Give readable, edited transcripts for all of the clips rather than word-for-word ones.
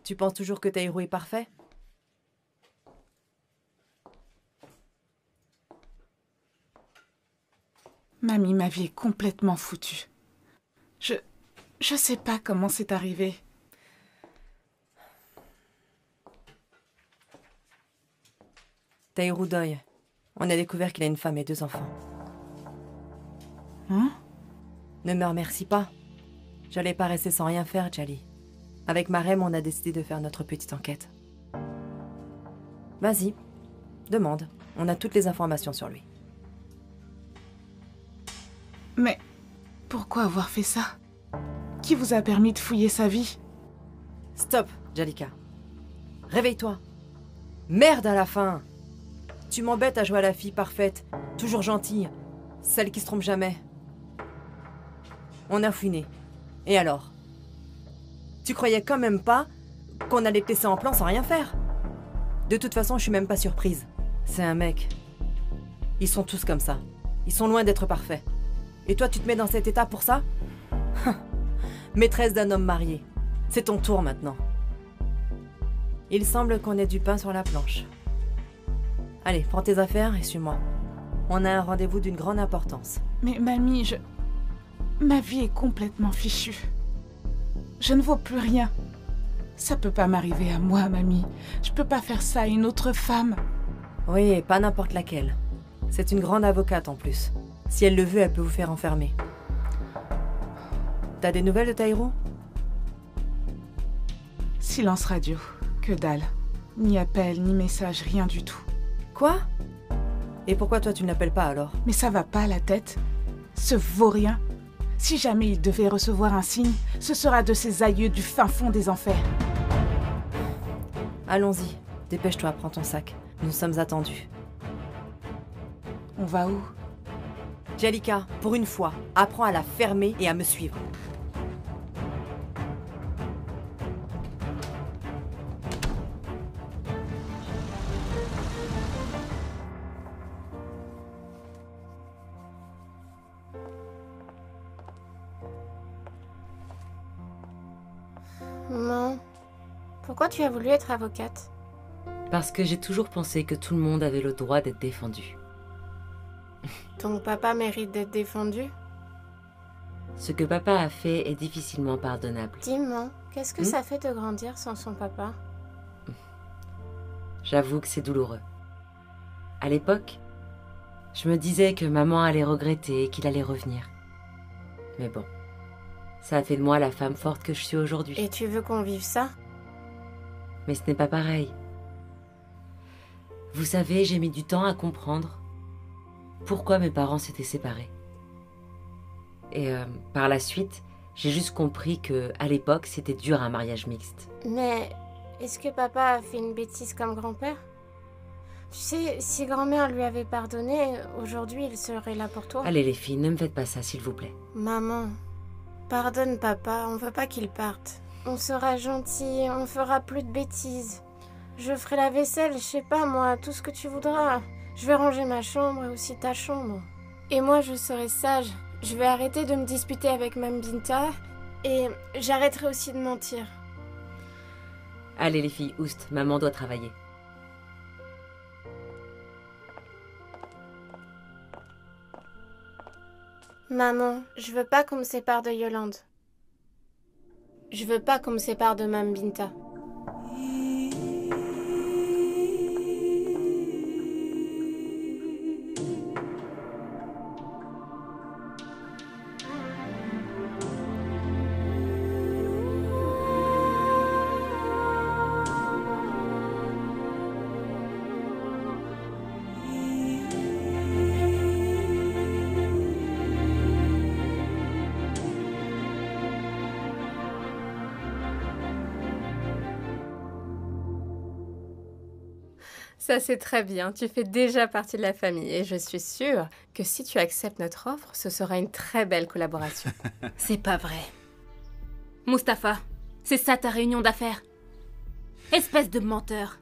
Tu penses toujours que Taïrou est parfait? Mamie, ma vie est complètement foutue. Je sais pas comment c'est arrivé. Taïrou Doy. On a découvert qu'il a une femme et 2 enfants. Hein? Ne me remercie pas. J'allais pas rester sans rien faire, Djali. Avec Marem, on a décidé de faire notre petite enquête. Vas-y, demande. On a toutes les informations sur lui. Mais pourquoi avoir fait ça? Qui vous a permis de fouiller sa vie? Stop, Djalika. Réveille-toi. Merde à la fin. Tu m'embêtes à jouer à la fille parfaite, toujours gentille, celle qui se trompe jamais. On a fouiné. Et alors? Tu croyais quand même pas qu'on allait te laisser en plan sans rien faire? De toute façon, je suis même pas surprise. C'est un mec. Ils sont tous comme ça. Ils sont loin d'être parfaits. Et toi, tu te mets dans cet état pour ça? Maîtresse d'un homme marié. C'est ton tour maintenant. Il semble qu'on ait du pain sur la planche. Allez, prends tes affaires et suis-moi. On a un rendez-vous d'une grande importance. Mais mamie, ma vie est complètement fichue. Je ne vaux plus rien. Ça peut pas m'arriver à moi, mamie. Je peux pas faire ça à une autre femme. Oui, et pas n'importe laquelle. C'est une grande avocate en plus. Si elle le veut, elle peut vous faire enfermer. T'as des nouvelles de Taïrou? Silence radio. Que dalle. Ni appel, ni message, rien du tout. Quoi? Et pourquoi toi tu ne l'appelles pas alors? Mais ça va pas la tête? Ce vaurien. Si jamais il devait recevoir un signe, ce sera de ses aïeux du fin fond des enfers. Allons-y. Dépêche-toi, prends ton sac. Nous sommes attendus. On va où? Djalika, pour une fois, apprends à la fermer et à me suivre. Maman, pourquoi tu as voulu être avocate? Parce que j'ai toujours pensé que tout le monde avait le droit d'être défendu. Ton papa mérite d'être défendu? Ce que papa a fait est difficilement pardonnable. Dis-moi, qu'est-ce que ça fait de grandir sans son papa? J'avoue que c'est douloureux. À l'époque, je me disais que maman allait regretter et qu'il allait revenir. Mais bon, ça a fait de moi la femme forte que je suis aujourd'hui. Et tu veux qu'on vive ça? Mais ce n'est pas pareil. Vous savez, j'ai mis du temps à comprendre pourquoi mes parents s'étaient séparés. Et par la suite, j'ai juste compris que à l'époque, c'était dur un mariage mixte. Mais est-ce que papa a fait une bêtise comme grand-père? Tu sais, si grand-mère lui avait pardonné, aujourd'hui il serait là pour toi. Allez les filles, ne me faites pas ça s'il vous plaît. Maman, pardonne papa, on veut pas qu'il parte. On sera gentils, on fera plus de bêtises. Je ferai la vaisselle, je sais pas moi, tout ce que tu voudras. Je vais ranger ma chambre et aussi ta chambre. Et moi je serai sage. Je vais arrêter de me disputer avec Mme Binta et j'arrêterai aussi de mentir. Allez les filles, oust, maman doit travailler. Maman, je veux pas qu'on me sépare de Yolande. Je veux pas qu'on me sépare de Mme Binta. Ça c'est très bien, tu fais déjà partie de la famille et je suis sûre que si tu acceptes notre offre, ce sera une très belle collaboration. C'est pas vrai. Mustapha, c'est ça ta réunion d'affaires? Espèce de menteur.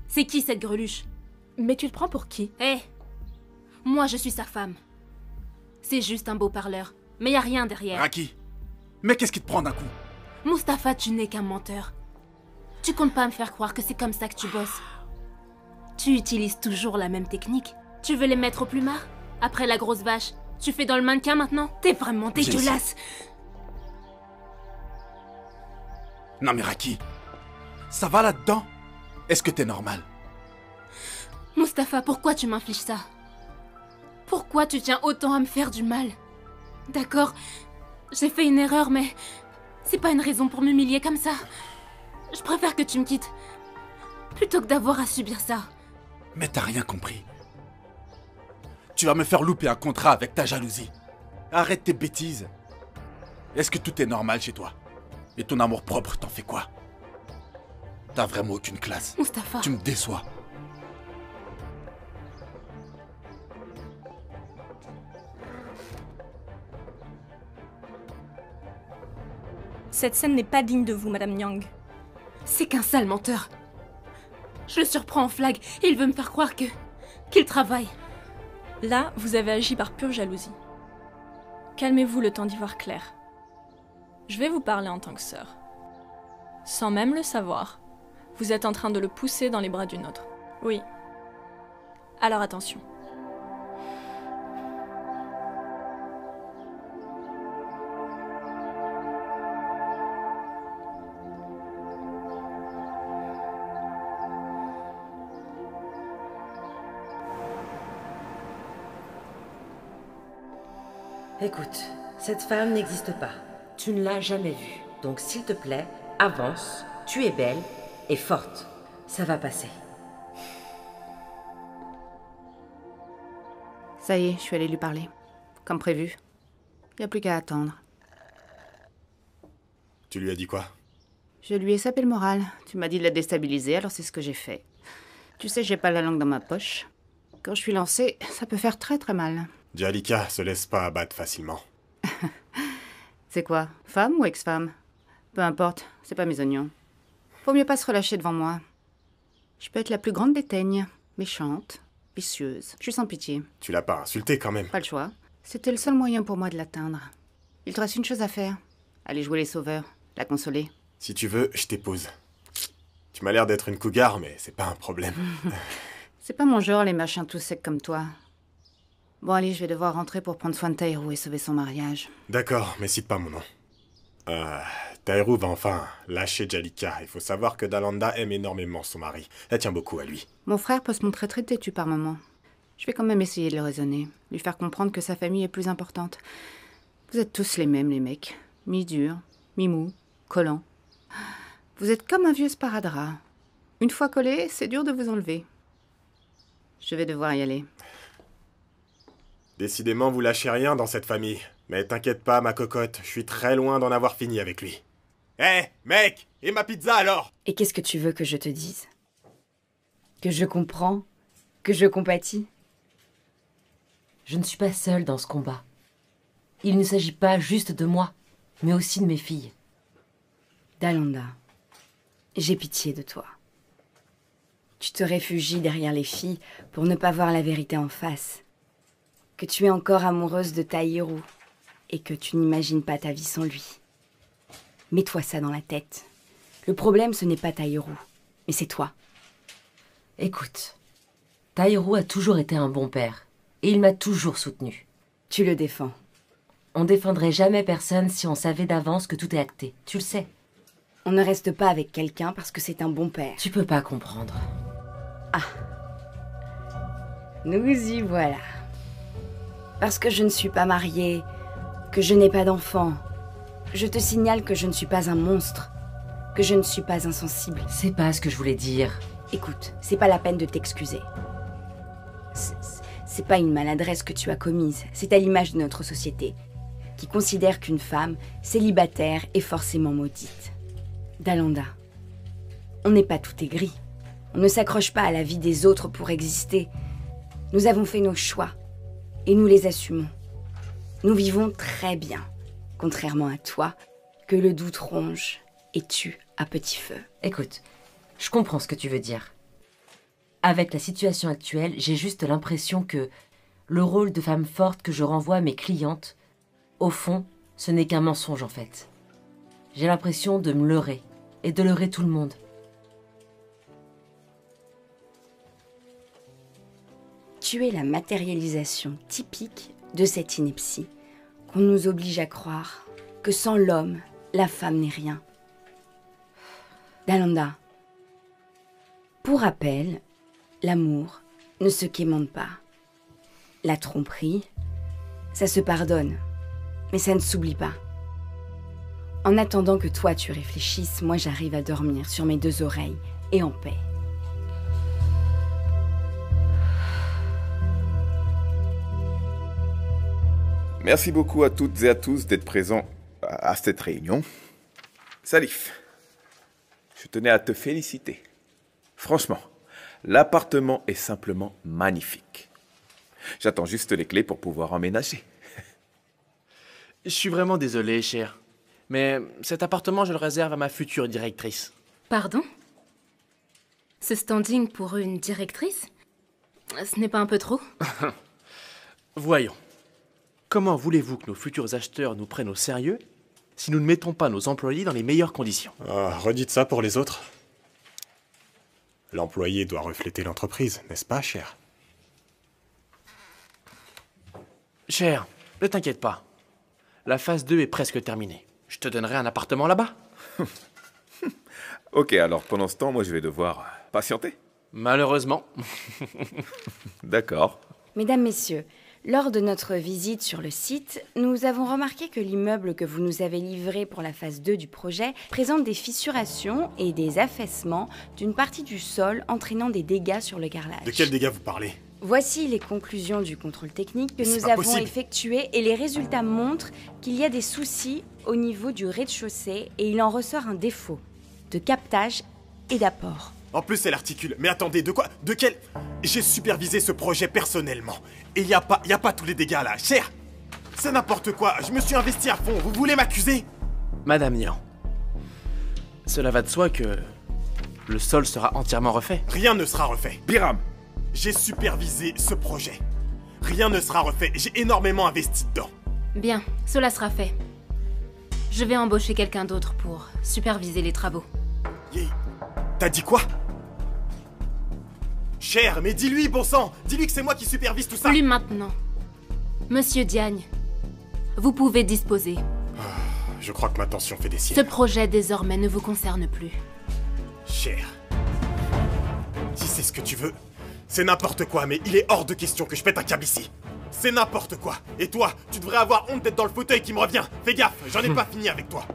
C'est qui cette greluche? Mais tu te prends pour qui? Hé, moi je suis sa femme. C'est juste un beau parleur, mais y a rien derrière. Raki, mais qu'est-ce qui te prend d'un coup? Mustapha, tu n'es qu'un menteur. Tu comptes pas me faire croire que c'est comme ça que tu bosses. Tu utilises toujours la même technique. Tu veux les mettre au plumard? Après la grosse vache, tu fais dans le mannequin maintenant? T'es vraiment dégueulasse. Non mais Raki, ça va là-dedans? Est-ce que t'es normal? Mustapha, pourquoi tu m'infliges ça? Pourquoi tu tiens autant à me faire du mal? D'accord, j'ai fait une erreur, mais c'est pas une raison pour m'humilier comme ça. Je préfère que tu me quittes, plutôt que d'avoir à subir ça. Mais t'as rien compris. Tu vas me faire louper un contrat avec ta jalousie. Arrête tes bêtises. Est-ce que tout est normal chez toi? Et ton amour propre, t'en fais quoi? T'as vraiment aucune classe. Mustapha. Tu me déçois. Cette scène n'est pas digne de vous, Madame Nyang. C'est qu'un sale menteur. Je le surprends en flag et il veut me faire croire qu'il travaille. Là, vous avez agi par pure jalousie. Calmez-vous le temps d'y voir clair. Je vais vous parler en tant que sœur. Sans même le savoir, vous êtes en train de le pousser dans les bras d'une autre. Oui. Alors attention. Écoute, cette femme n'existe pas. Tu ne l'as jamais vue. Donc s'il te plaît, avance. Tu es belle et forte. Ça va passer. Ça y est, je suis allée lui parler. Comme prévu. Il n'y a plus qu'à attendre. Tu lui as dit quoi? Je lui ai sapé le moral. Tu m'as dit de la déstabiliser, alors c'est ce que j'ai fait. Tu sais, j'ai pas la langue dans ma poche. Quand je suis lancée, ça peut faire très très mal. Jalika se laisse pas abattre facilement. C'est quoi? Femme ou ex-femme? Peu importe, c'est pas mes oignons. Faut mieux pas se relâcher devant moi. Je peux être la plus grande des teignes, méchante, vicieuse. Je suis sans pitié. Tu l'as pas insulté quand même. Pas le choix. C'était le seul moyen pour moi de l'atteindre. Il te reste une chose à faire. Aller jouer les sauveurs, la consoler. Si tu veux, je t'épouse. Tu m'as l'air d'être une cougar, mais c'est pas un problème. C'est pas mon genre, les machins tout secs comme toi. Bon, allez, je vais devoir rentrer pour prendre soin de Taïrou et sauver son mariage. D'accord, mais cite pas mon nom. Taïrou va enfin lâcher Jalika. Il faut savoir que Dalanda aime énormément son mari. Elle tient beaucoup à lui. Mon frère peut se montrer très têtu par moments. Je vais quand même essayer de le raisonner. Lui faire comprendre que sa famille est plus importante. Vous êtes tous les mêmes, les mecs. Mi-dur, mi-mou, collant. Vous êtes comme un vieux sparadrap. Une fois collé, c'est dur de vous enlever. Je vais devoir y aller. Décidément, vous lâchez rien dans cette famille. Mais t'inquiète pas, ma cocotte, je suis très loin d'en avoir fini avec lui. Hé, mec! Et ma pizza alors? Et qu'est-ce que tu veux que je te dise? Que je comprends? Que je compatis? Je ne suis pas seule dans ce combat. Il ne s'agit pas juste de moi, mais aussi de mes filles. Dalanda, j'ai pitié de toi. Tu te réfugies derrière les filles pour ne pas voir la vérité en face. Que tu es encore amoureuse de Taïrou et que tu n'imagines pas ta vie sans lui. Mets-toi ça dans la tête. Le problème, ce n'est pas Taïrou, mais c'est toi. Écoute, Taïrou a toujours été un bon père, et il m'a toujours soutenue. Tu le défends. On défendrait jamais personne si on savait d'avance que tout est acté, tu le sais. On ne reste pas avec quelqu'un parce que c'est un bon père. Tu peux pas comprendre. Ah. Nous y voilà. Parce que je ne suis pas mariée, que je n'ai pas d'enfant, je te signale que je ne suis pas un monstre, que je ne suis pas insensible. C'est pas ce que je voulais dire. Écoute, c'est pas la peine de t'excuser. C'est pas une maladresse que tu as commise, c'est à l'image de notre société, qui considère qu'une femme célibataire est forcément maudite. Dalanda, on n'est pas tout aigri. On ne s'accroche pas à la vie des autres pour exister. Nous avons fait nos choix. Et nous les assumons. Nous vivons très bien, contrairement à toi, que le doute ronge et tue à petit feu. Écoute, je comprends ce que tu veux dire. Avec la situation actuelle, j'ai juste l'impression que le rôle de femme forte que je renvoie à mes clientes, au fond, ce n'est qu'un mensonge en fait. J'ai l'impression de me leurrer et de leurrer tout le monde. Tu es la matérialisation typique de cette ineptie qu'on nous oblige à croire que sans l'homme, la femme n'est rien. Dalanda, pour rappel, l'amour ne se quémande pas. La tromperie, ça se pardonne, mais ça ne s'oublie pas. En attendant que toi tu réfléchisses, moi j'arrive à dormir sur mes 2 oreilles et en paix. Merci beaucoup à toutes et à tous d'être présents à cette réunion. Salif, je tenais à te féliciter. Franchement, l'appartement est simplement magnifique. J'attends juste les clés pour pouvoir emménager. Je suis vraiment désolé, cher. Mais cet appartement, je le réserve à ma future directrice. Pardon? Ce standing pour une directrice? Ce n'est pas un peu trop? Voyons. Comment voulez-vous que nos futurs acheteurs nous prennent au sérieux si nous ne mettons pas nos employés dans les meilleures conditions? Redites ça pour les autres. L'employé doit refléter l'entreprise, n'est-ce pas, cher? Cher, ne t'inquiète pas. La phase 2 est presque terminée. Je te donnerai un appartement là-bas. Ok, alors pendant ce temps, moi je vais devoir patienter. Malheureusement. D'accord. Mesdames, Messieurs, lors de notre visite sur le site, nous avons remarqué que l'immeuble que vous nous avez livré pour la phase 2 du projet présente des fissurations et des affaissements d'une partie du sol entraînant des dégâts sur le carrelage. De quels dégâts vous parlez? Voici les conclusions du contrôle technique que nous pas avons possible. effectué et les résultats montrent qu'il y a des soucis au niveau du rez-de-chaussée et il en ressort un défaut de captage et d'apport. En plus, elle articule. Mais attendez, de quoi? De quel? J'ai supervisé ce projet personnellement. Et y a pas tous les dégâts là. Cher, c'est n'importe quoi. Je me suis investi à fond. Vous voulez m'accuser? Madame Nian, cela va de soi que le sol sera entièrement refait. Rien ne sera refait. Biram, J'ai supervisé ce projet. Rien ne sera refait. J'ai énormément investi dedans. Bien, cela sera fait. Je vais embaucher quelqu'un d'autre pour superviser les travaux. T'as dit quoi? Cher, mais dis-lui, bon sang. Dis-lui que c'est moi qui supervise tout ça. Plus maintenant. Monsieur Diagne, vous pouvez disposer. Je crois que ma tension fait des Ce siennes. projet désormais ne vous concerne plus. Cher, si c'est ce que tu veux, c'est n'importe quoi, mais il est hors de question que je pète un câble ici. C'est n'importe quoi. Et toi, tu devrais avoir honte d'être dans le fauteuil qui me revient. Fais gaffe, j'en ai pas fini avec toi.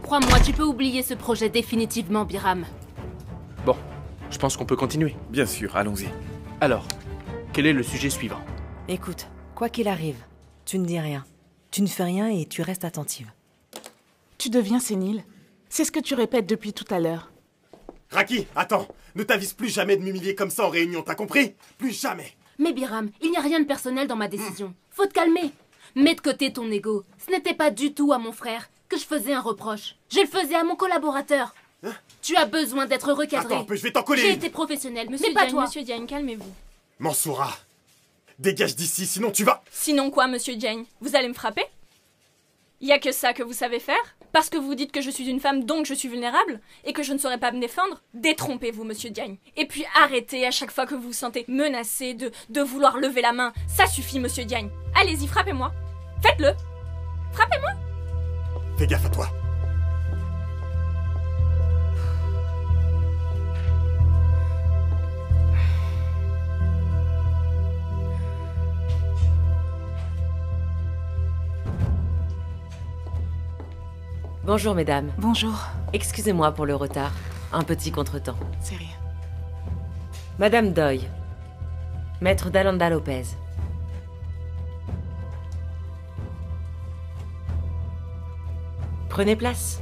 Crois-moi, tu peux oublier ce projet définitivement, Biram. Bon, je pense qu'on peut continuer. bien sûr, allons-y. Alors, quel est le sujet suivant? Écoute, quoi qu'il arrive, tu ne dis rien. Tu ne fais rien et tu restes attentive. Tu deviens sénile. C'est ce que tu répètes depuis tout à l'heure. Raki, attends. Ne t'avise plus jamais de m'humilier comme ça en réunion, t'as compris? Plus jamais. Mais Biram, il n'y a rien de personnel dans ma décision. Faut te calmer. Mets de côté ton ego. Ce n'était pas du tout à mon frère que je faisais un reproche. Je le faisais à mon collaborateur. Tu as besoin d'être recadré. Attends, je vais t'en coller J'ai une. été professionnel, Monsieur mais pas Diagne, toi. Monsieur Diagne, calmez-vous. Mansoura, dégage d'ici, sinon tu vas... Sinon quoi, Monsieur Diagne? Vous allez me frapper? Y a que ça que vous savez faire? Parce que vous dites que je suis une femme, donc je suis vulnérable? Et que je ne saurais pas me défendre? Détrompez-vous, Monsieur Diagne. Et puis arrêtez à chaque fois que vous vous sentez menacé de vouloir lever la main. Ça suffit, Monsieur Diagne. Allez-y, frappez-moi. Faites-le. Frappez-moi. Fais gaffe à toi. Bonjour mesdames. Bonjour. Excusez-moi pour le retard. Un petit contretemps. C'est rien. Madame Doyle. Maître Dalanda Lopez. Prenez place.